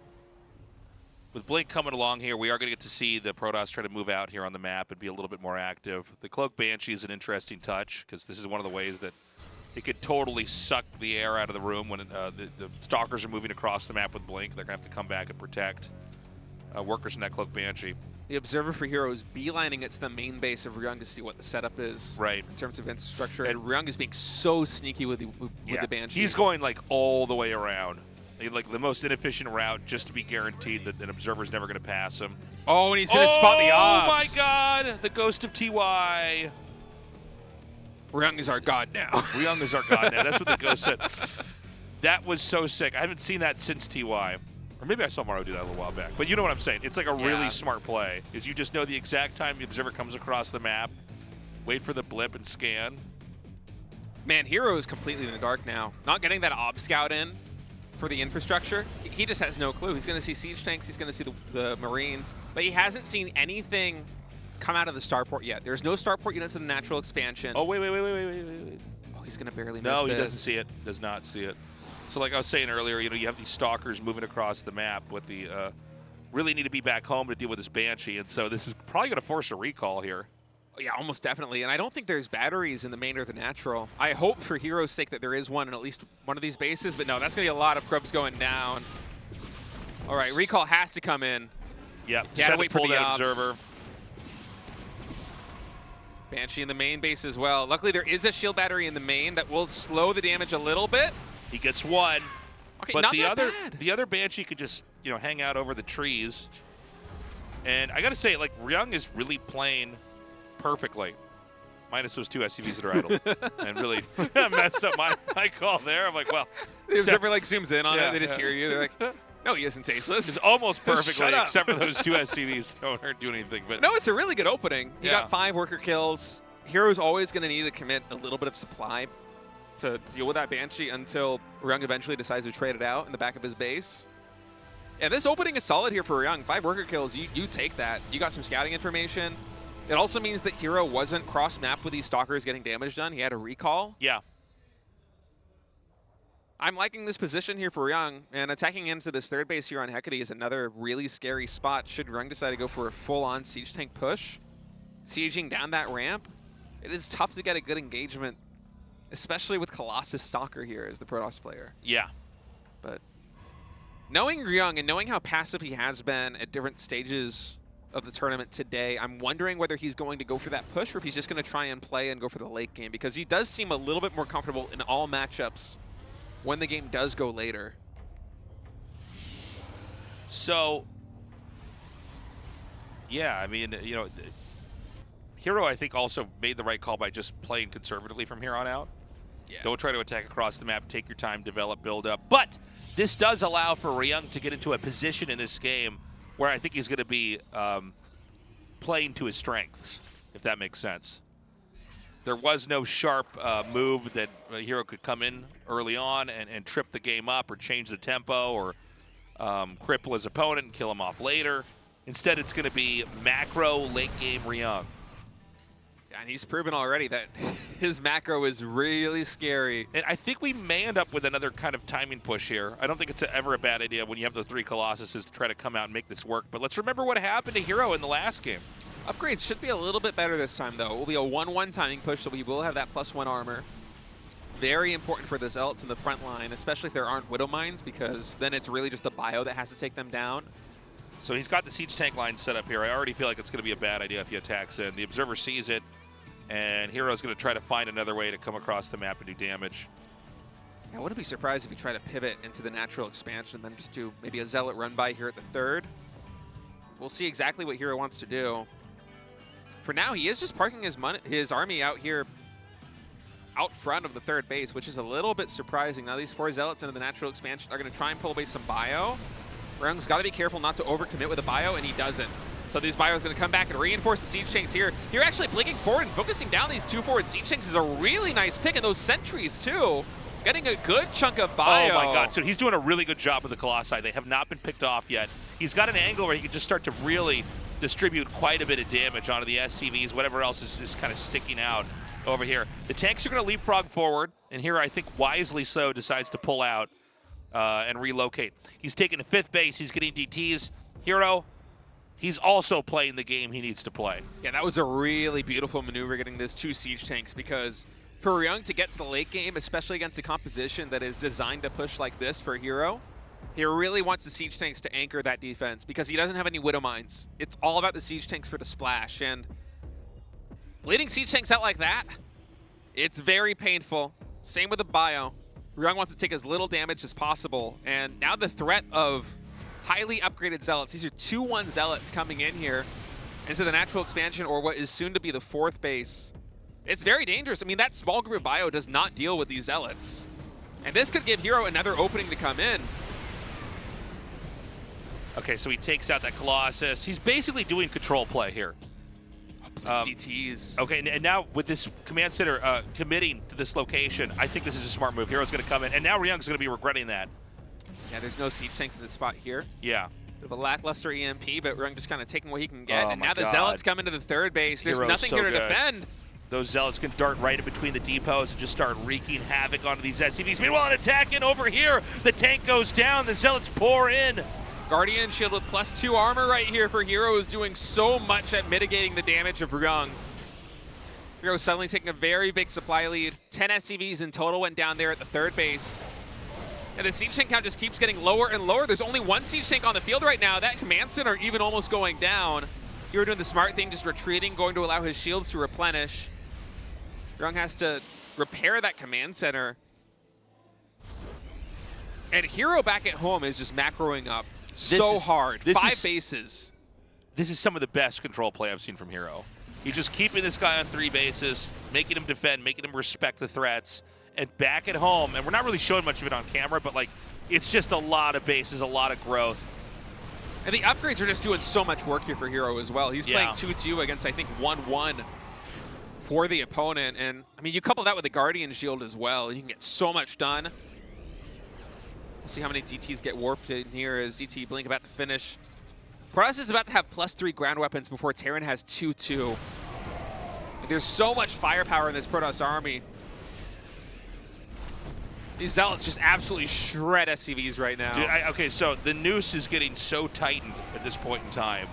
with Blink coming along here, we are going to get to see the Protoss try to move out here on the map and be a little bit more active. The Cloak Banshee is an interesting touch because this is one of the ways that it could totally suck the air out of the room when the Stalkers are moving across the map with Blink. They're going to have to come back and protect workers in that Cloak Banshee. The Observer for herO is beelining it to the main base of Ryung to see what the setup is in terms of infrastructure. And Ryung is being so sneaky with the Banshee. He's going like all the way around. Like the most inefficient route just to be guaranteed that an Observer's never going to pass him. Oh, and he's going to spot the obs. Oh my god! The ghost of TY. Ryung is our god now. Ryung is our god now. That's what the ghost said. That was so sick. I haven't seen that since TY. Or maybe I saw Mario do that a little while back. But you know what I'm saying. It's like a really smart play. Is you just know the exact time the Observer comes across the map, wait for the blip and scan. Man, herO is completely in the dark now. Not getting that Ob Scout in for the infrastructure. He just has no clue. He's going to see siege tanks. He's going to see the Marines. But he hasn't seen anything come out of the starport yet. There's no starport units in the natural expansion. Oh, wait. Oh, he's going to barely miss this. No, he doesn't see it. Does not see it. So like I was saying earlier, you have these Stalkers moving across the map with the really need to be back home to deal with this Banshee. And so this is probably going to force a recall here. Yeah, almost definitely. And I don't think there's batteries in the main or the natural. I hope for herO's sake that there is one in at least one of these bases. But no, that's going to be a lot of probes going down. All right, recall has to come in. Yep. You gotta wait for pull the that ops. observer. Banshee in the main base as well. Luckily, there is a shield battery in the main that will slow the damage a little bit. He gets one. Okay, but not the that other bad. the other Banshee could just, you know, hang out over the trees. And I got to say, like, Ryung is really playing perfectly. Minus those two SCVs that are idle. And really messed up my call there. I'm like, well. The observer like zooms in on Yeah, it. They just yeah. hear you. They're like, no, he isn't tasteless. It's almost perfectly, Shut up. except for those two SCVs don't do anything. But No, it's a really good opening. You Yeah. got 5 worker kills. hero's always going to need to commit a little bit of supply to deal with that Banshee until Ryung eventually decides to trade it out in the back of his base. Yeah, this opening is solid here for Ryung. 5 worker kills, you take that. You got some scouting information. It also means that hero wasn't cross-mapped with these stalkers getting damage done. He had a recall. Yeah. I'm liking this position here for Ryung, and attacking into this third base here on Hecate is another really scary spot should Ryung decide to go for a full-on siege tank push. Sieging down that ramp, it is tough to get a good engagement, especially with Colossus Stalker here as the Protoss player. Yeah. But knowing Ryung and knowing how passive he has been at different stages of the tournament today, I'm wondering whether he's going to go for that push or if he's just going to try and play and go for the late game, because he does seem a little bit more comfortable in all matchups when the game does go later. So, yeah, I mean, you know, herO, I think, also made the right call by just playing conservatively from here on out. Yeah. Don't try to attack across the map. Take your time, develop, build up. But this does allow for Ryung to get into a position in this game where I think he's going to be playing to his strengths, if that makes sense. There was no sharp move that herO could come in early on and trip the game up or change the tempo or cripple his opponent and kill him off later. Instead, it's going to be macro late game Ryung. Yeah, and he's proven already that his macro is really scary. And I think we may end up with another kind of timing push here. I don't think it's ever a bad idea when you have those 3 Colossuses to try to come out and make this work. But let's remember what happened to herO in the last game. Upgrades should be a little bit better this time, though. It will be a 1-1 timing push, so we will have that +1 armor. Very important for the Zealots in the front line, especially if there aren't Widow Mines, because then it's really just the bio that has to take them down. So he's got the siege tank line set up here. I already feel like it's going to be a bad idea if he attacks in. The Observer sees it, and hero's going to try to find another way to come across the map and do damage. I wouldn't be surprised if he tried to pivot into the natural expansion, then just do maybe a Zealot run by here at the third. We'll see exactly what herO wants to do. For now, he is just parking his army out here out front of the third base, which is a little bit surprising. Now these 4 Zealots into the natural expansion are going to try and pull away some bio. Ryung's got to be careful not to overcommit with a bio, and he doesn't. So these bios going to come back and reinforce the siege tanks here. You're actually blinking forward and focusing down these 2 forward siege tanks is a really nice pick, and those sentries too. Getting a good chunk of bio. Oh my god, so he's doing a really good job with the Colossi. They have not been picked off yet. He's got an angle where he can just start to really distribute quite a bit of damage onto the SCVs, whatever else is kind of sticking out over here. The tanks are going to leapfrog forward, and here I think wisely so decides to pull out and relocate. He's taking a 5th base. He's getting DTs. herO, he's also playing the game he needs to play. Yeah, that was a really beautiful maneuver getting those 2 siege tanks, because for Ryung to get to the late game, especially against a composition that is designed to push like this for herO, he really wants the siege tanks to anchor that defense because he doesn't have any Widow Mines. It's all about the siege tanks for the splash, and bleeding siege tanks out like that, it's very painful. Same with the bio. Ryung wants to take as little damage as possible, and now the threat of highly upgraded Zealots. These are 2-1 Zealots coming in here into the natural expansion, or what is soon to be the 4th base. It's very dangerous. I mean, that small group of bio does not deal with these Zealots. And this could give herO another opening to come in. Okay, so he takes out that Colossus. He's basically doing control play here. DTs. Okay, and now with this command center committing to this location, I think this is a smart move. hero's going to come in, and now Ryung's going to be regretting that. Yeah, there's no siege tanks in this spot here. Yeah. Bit of a lackluster EMP, but Ryung just kind of taking what he can get. Oh and my now the God. Zealots come into the third base. There's hero's nothing so here to good. defend. Those Zealots can dart right in between the depots and just start wreaking havoc onto these SCVs. Meanwhile, an attack in over here. The tank goes down. The Zealots pour in. Guardian shield with +2 armor right here for herO is doing so much at mitigating the damage of Ryung. herO suddenly taking a very big supply lead. 10 SCVs in total went down there at the third base. And the siege tank count just keeps getting lower and lower. There's only one siege tank on the field right now. That command center even almost going down. You were doing the smart thing, just retreating, going to allow his shields to replenish. Ryung has to repair that command center. And herO back at home is just macroing up so hard. 5 bases. This is some of the best control play I've seen from herO. He's just keeping this guy on 3 bases, making him defend, making him respect the threats. And back at home, and we're not really showing much of it on camera, but like, it's just a lot of bases, a lot of growth. And the upgrades are just doing so much work here for herO as well. He's playing 2-2 against, I think, 1-1 for the opponent. And, I mean, you couple that with the Guardian Shield as well, you can get so much done. We'll see how many DTs get warped in here as DT Blink about to finish. Protoss is about to have +3 ground weapons before Terran has 2-2. There's so much firepower in this Protoss army. These Zealots just absolutely shred SCVs right now. Dude, okay, so the noose is getting so tightened at this point in time.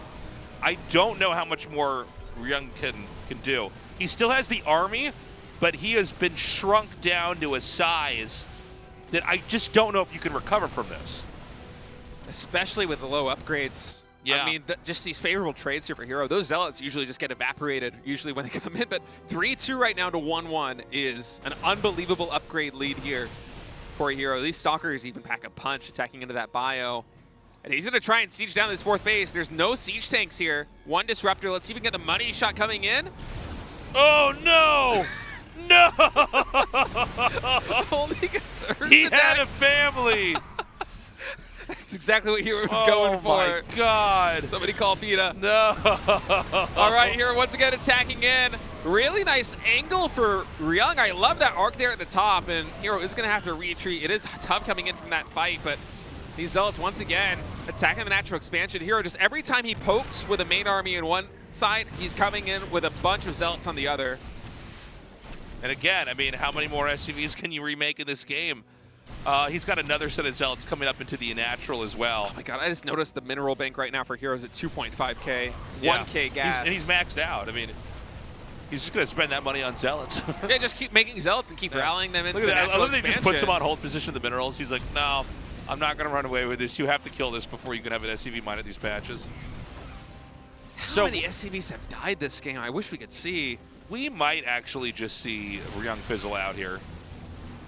I don't know how much more Ryung can do. He still has the army, but he has been shrunk down to a size that I just don't know if you can recover from this. Especially with the low upgrades. Yeah. I mean, just these favorable trades here for herO. Those Zealots usually just get evaporated, usually when they come in. But 3-2 right now to 1-1 is an unbelievable upgrade lead here for herO. These Stalkers even pack a punch attacking into that bio. And he's going to try and siege down this 4th base. There's no siege tanks here. 1 Disruptor. Let's see if we can get the money shot coming in. Oh, no! No! Only gets the He had a family! That's exactly what herO was going for. Oh, my God. Somebody call PETA. No! All right, herO once again attacking in. Really nice angle for Ryung. I love that arc there at the top, and herO is going to have to retreat. It is tough coming in from that fight, but these Zealots once again attacking the natural expansion. herO, just every time he pokes with a main army in one side, he's coming in with a bunch of Zealots on the other. And again, I mean, how many more SCVs can you remake in this game? He's got another set of Zealots coming up into the natural as well. Oh my God, I just noticed the mineral bank right now for herO is at 2.5K, Yeah. 1K gas. He's maxed out. I mean, he's just going to spend that money on Zealots. Yeah, just keep making Zealots and keep rallying them into the natural I love that he expansion. just puts him on hold position of the minerals. He's like, no, I'm not going to run away with this. You have to kill this before you can have an SCV mine at these patches. How many SCVs have died this game? I wish we could see. We might actually just see Ryung fizzle out here.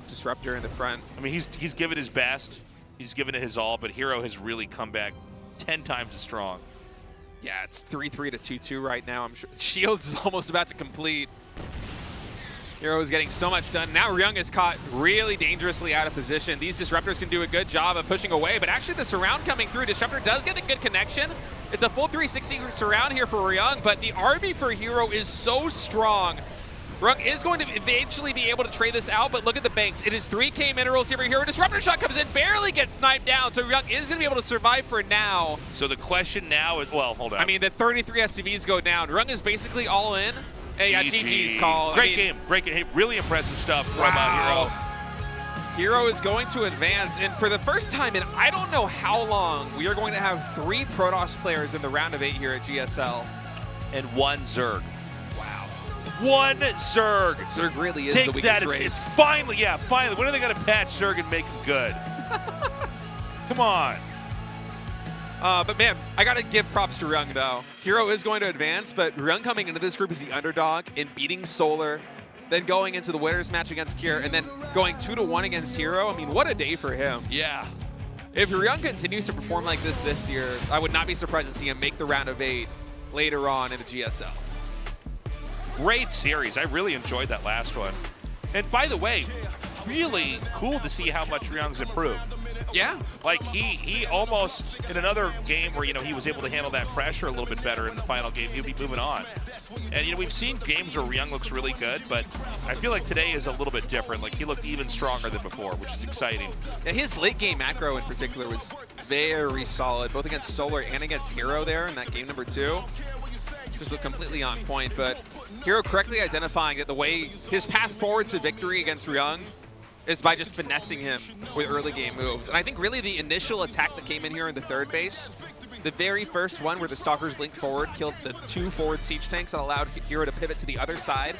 Disruptor in the front. I mean, he's given his best. He's given it his all, but herO has really come back 10 times as strong. Yeah, it's 3-3 to 2-2 right now. I'm sure Shields is almost about to complete. herO is getting so much done. Now Ryung is caught really dangerously out of position. These Disruptors can do a good job of pushing away, but actually the surround coming through, Disruptor does get a good connection. It's a full 360 surround here for Ryung, but the army for herO is so strong. Ryung is going to eventually be able to trade this out, but look at the banks. It is 3K minerals here for herO. Disruptor shot comes in, barely gets sniped down, so Ryung is going to be able to survive for now. So the question now is, well, hold on. I mean, the 33 SCVs go down. Ryung is basically all in. Hey, yeah, GG's call. Great game. Hey, really impressive stuff from herO. herO is going to advance, and for the first time in I don't know how long, we are going to have 3 Protoss players in the round of 8 here at GSL. And 1 Zerg. Wow. 1 Zerg. Zerg really is Take the weakest that. race. It's finally, yeah, finally. When are they going to patch Zerg and make him good? Come on. But man, I got to give props to Ryung though. herO is going to advance, but Ryung coming into this group is the underdog in beating Solar, then going into the winners match against Kier, and then going 2-1 against herO. I mean, what a day for him. Yeah. If Ryung continues to perform like this year, I would not be surprised to see him make the round of 8 later on in the GSL. Great series. I really enjoyed that last one. And by the way, really cool to see how much Ryung's improved. Yeah. Like he almost, in another game where, you know, he was able to handle that pressure a little bit better in the final game, he'll be moving on. And, you know, we've seen games where Ryung looks really good, but I feel like today is a little bit different. Like, he looked even stronger than before, which is exciting. Yeah, his late game macro in particular was very solid, both against Solar and against herO there in that game number 2. Just looked completely on point, but herO correctly identifying that the way his path forward to victory against Ryung is by just finessing him with early game moves. And I think really the initial attack that came in here in the 3rd base, the very first one where the Stalkers blinked forward, killed the 2 forward siege tanks and allowed herO to pivot to the other side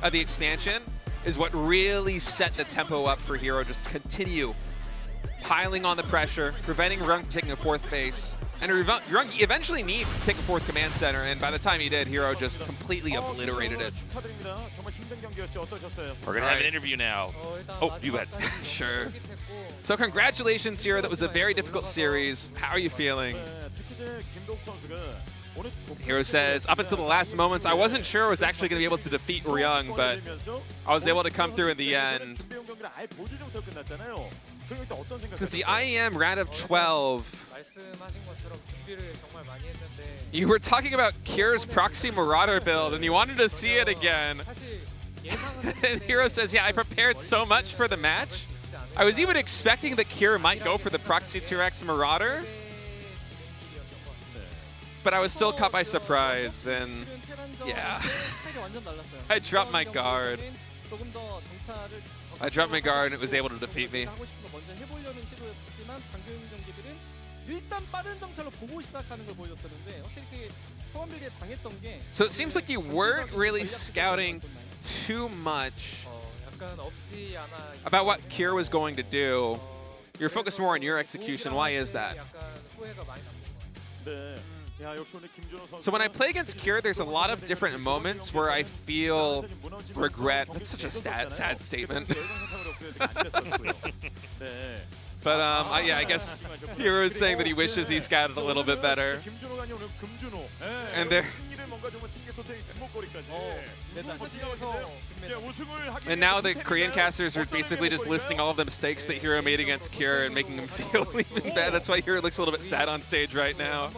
of the expansion, is what really set the tempo up for herO just continue piling on the pressure, preventing Ryung from taking a 4th base. And Ryung eventually needs to take a 4th command center, and by the time he did, herO just completely obliterated it. We're going to have an interview now. Oh, you bet. Sure. So congratulations, herO. That was a very difficult series. How are you feeling? herO says, up until the last moments, I wasn't sure I was actually going to be able to defeat Ryung, but I was able to come through in the end. Since the IEM round of 12, you were talking about Kier's Proxy Marauder build, and you wanted to see it again. And herO says, yeah, I prepared so much for the match. I was even expecting that Kier might go for the Proxy T-Rex Marauder, but I was still caught by surprise, and yeah. I dropped my guard. I dropped my guard, and it was able to defeat me. So it seems like you weren't really scouting too much about what Kier was going to do. You're focused more on your execution. Why is that? So when I play against Kier, there's a lot of different moments where I feel regret. That's such a sad statement. But yeah, I guess herO is saying that he wishes he scouted a little bit better. And now the Korean casters are basically just listing all of the mistakes that herO made against Kier and making him feel even bad. That's why herO looks a little bit sad on stage right now.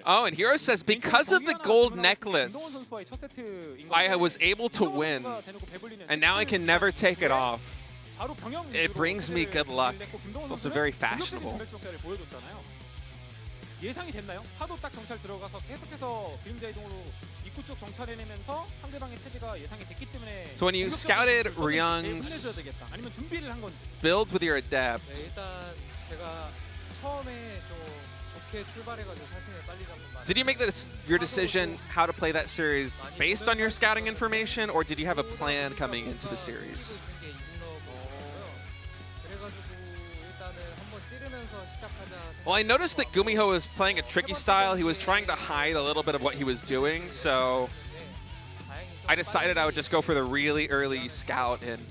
Oh, and herO says, because of the gold necklace, I was able to win, and now I can never take it off. It brings me good luck. It's also very fashionable. So when you scouted Ryung's builds with your adept, did you make your decision how to play that series based on your scouting information, or did you have a plan coming into the series? Well, I noticed that Gumiho was playing a tricky style. He was trying to hide a little bit of what he was doing, so I decided I would just go for the really early scout and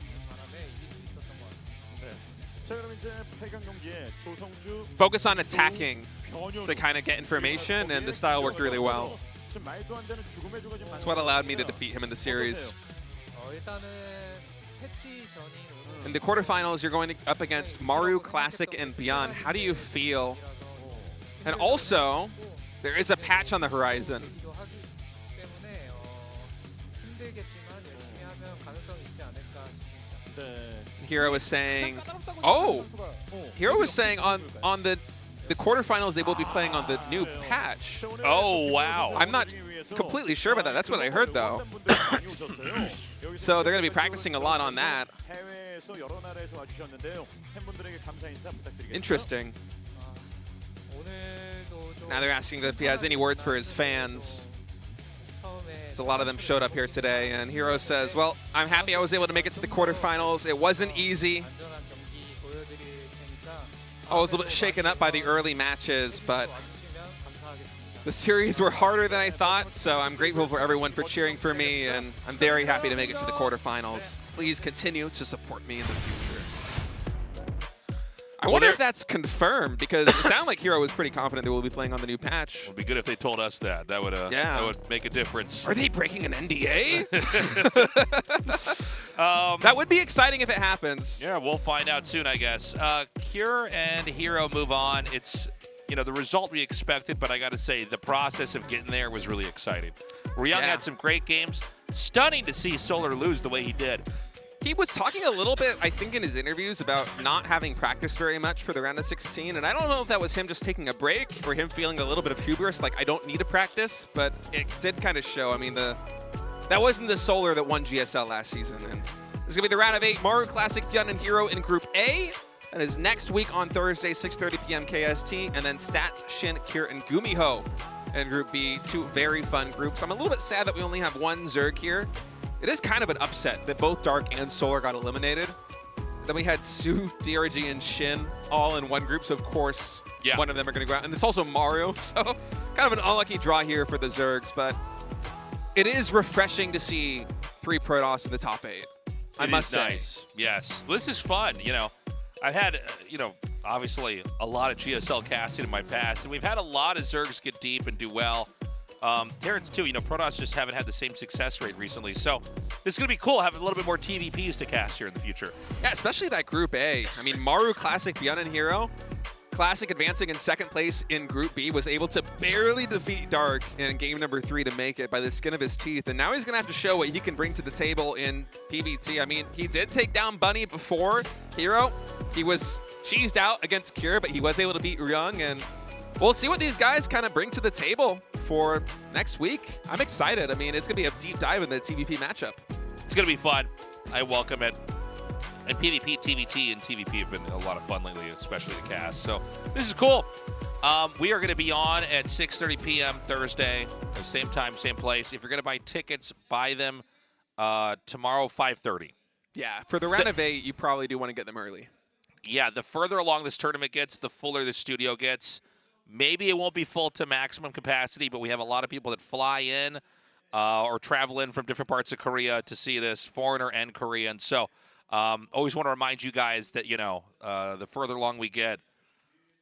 focus on attacking to kind of get information, and the style worked really well. That's what allowed me to defeat him in the series. In the quarterfinals, you're going up against Maru, Classic, and beyond. How do you feel? And also, there is a patch on the horizon. herO was saying, oh, herO was saying on the quarterfinals they will be playing on the new patch. Oh, wow. I'm not completely sure about that. That's what I heard, though. So they're going to be practicing a lot on that. Interesting. Now they're asking if he has any words for his fans. A lot of them showed up here today, and herO says, well, I'm happy I was able to make it to the quarterfinals. It wasn't easy. I was a little bit shaken up by the early matches, but the series were harder than I thought, so I'm grateful for everyone for cheering for me, and I'm very happy to make it to the quarterfinals. Please continue to support me in the future. I wonder if that's confirmed, because it sounded like herO was pretty confident they will be playing on the new patch. It would be good if they told us that. That would that would make a difference. Are they breaking an NDA? That would be exciting if it happens. Yeah, we'll find out soon, I guess. Kier and herO move on. It's, you know, the result we expected, but I got to say, the process of getting there was really exciting. Ryung had some great games. Stunning to see Solar lose the way he did. He was talking a little bit, I think, in his interviews about not having practiced very much for the round of 16, and I don't know if that was him just taking a break or him feeling a little bit of hubris, like, I don't need to practice, but it did kind of show. I mean, that wasn't the Solar that won GSL last season, and this is going to be the round of 8. Maru, Classic, Yun, and herO in Group A. That is next week on Thursday, 6:30 p.m. KST, and then Stats, Shin, Kier, and Gumiho and Group B. Two very fun groups. I'm a little bit sad that we only have one Zerg here. It is kind of an upset that both Dark and Solar got eliminated. Then we had Su, DRG, and Shin all in one group, so of course one of them are going to go out. And it's also Mario, so kind of an unlucky draw here for the Zergs, but it is refreshing to see 3 Protoss in the top 8. I must say. Nice. Yes. This is fun. You know, I've had, you know, obviously a lot of GSL casting in my past, and we've had a lot of Zergs get deep and do well. Terrans too, you know, Protoss just haven't had the same success rate recently. So this is going to be cool, having a little bit more TVPs to cast here in the future. Yeah, especially that Group A. I mean, Maru, Classic, Beyond, and herO. Classic advancing in 2nd place in Group B, was able to barely defeat Dark in game number 3 to make it by the skin of his teeth. And now he's going to have to show what he can bring to the table in PBT. I mean, he did take down Bunny before herO. He was cheesed out against Cure, but he was able to beat Ryung. And we'll see what these guys kind of bring to the table for next week. I'm excited. I mean, it's going to be a deep dive in the TVP matchup. It's going to be fun. I welcome it. And PvP, TVT, and TVP have been a lot of fun lately, especially to cast. So this is cool. We are going to be on at 6:30 p.m. Thursday, same time, same place. If you're going to buy tickets, buy them tomorrow, 5:30. Yeah, for the round of 8, you probably do want to get them early. Yeah, the further along this tournament gets, the fuller the studio gets. Maybe it won't be full to maximum capacity, but we have a lot of people that fly in or travel in from different parts of Korea to see this, foreigner and Korean. So always want to remind you guys that, you know, the further along we get,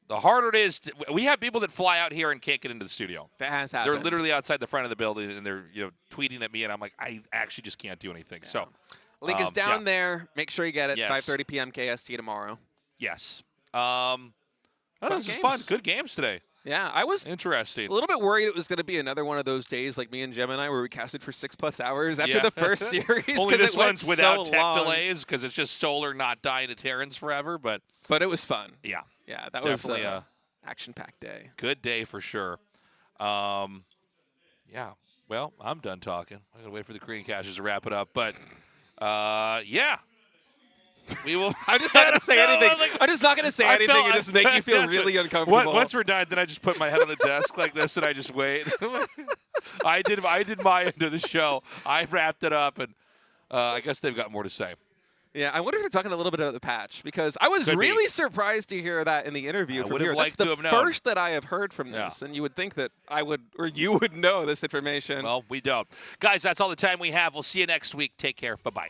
the harder it is. We have people that fly out here and can't get into the studio. That has happened. They're literally outside the front of the building, and they're, you know, tweeting at me, and I'm like, I actually just can't do anything. Yeah. So link is down there. Make sure you get it. Yes. 5:30 p.m. KST tomorrow. Yes. This is fun. Good games today. Yeah, I was interesting. A little bit worried it was going to be another one of those days like me and Gemini where we casted for 6+ hours after the first series. Only this one's without so tech long. delays because it's just Solar not dying to Terrans forever. But it was fun. Yeah. Yeah, that definitely was a action-packed day. Good day for sure. Yeah. Well, I'm done talking. I'm going to wait for the Korean caches to wrap it up. But, yeah. We will. I'm just not going to say anything. I'm just not going to say anything and just make you feel really uncomfortable. Once we're done, then I just put my head on the desk like this and I just wait. I did my end of the show. I wrapped it up, and I guess they've got more to say. Yeah, I wonder if they're talking a little bit about the patch, because I was really surprised to hear that in the interview from here. That's the first that I have heard from this, and you would think that I would, or you would know this information. Well, we don't. Guys, that's all the time we have. We'll see you next week. Take care. Bye-bye.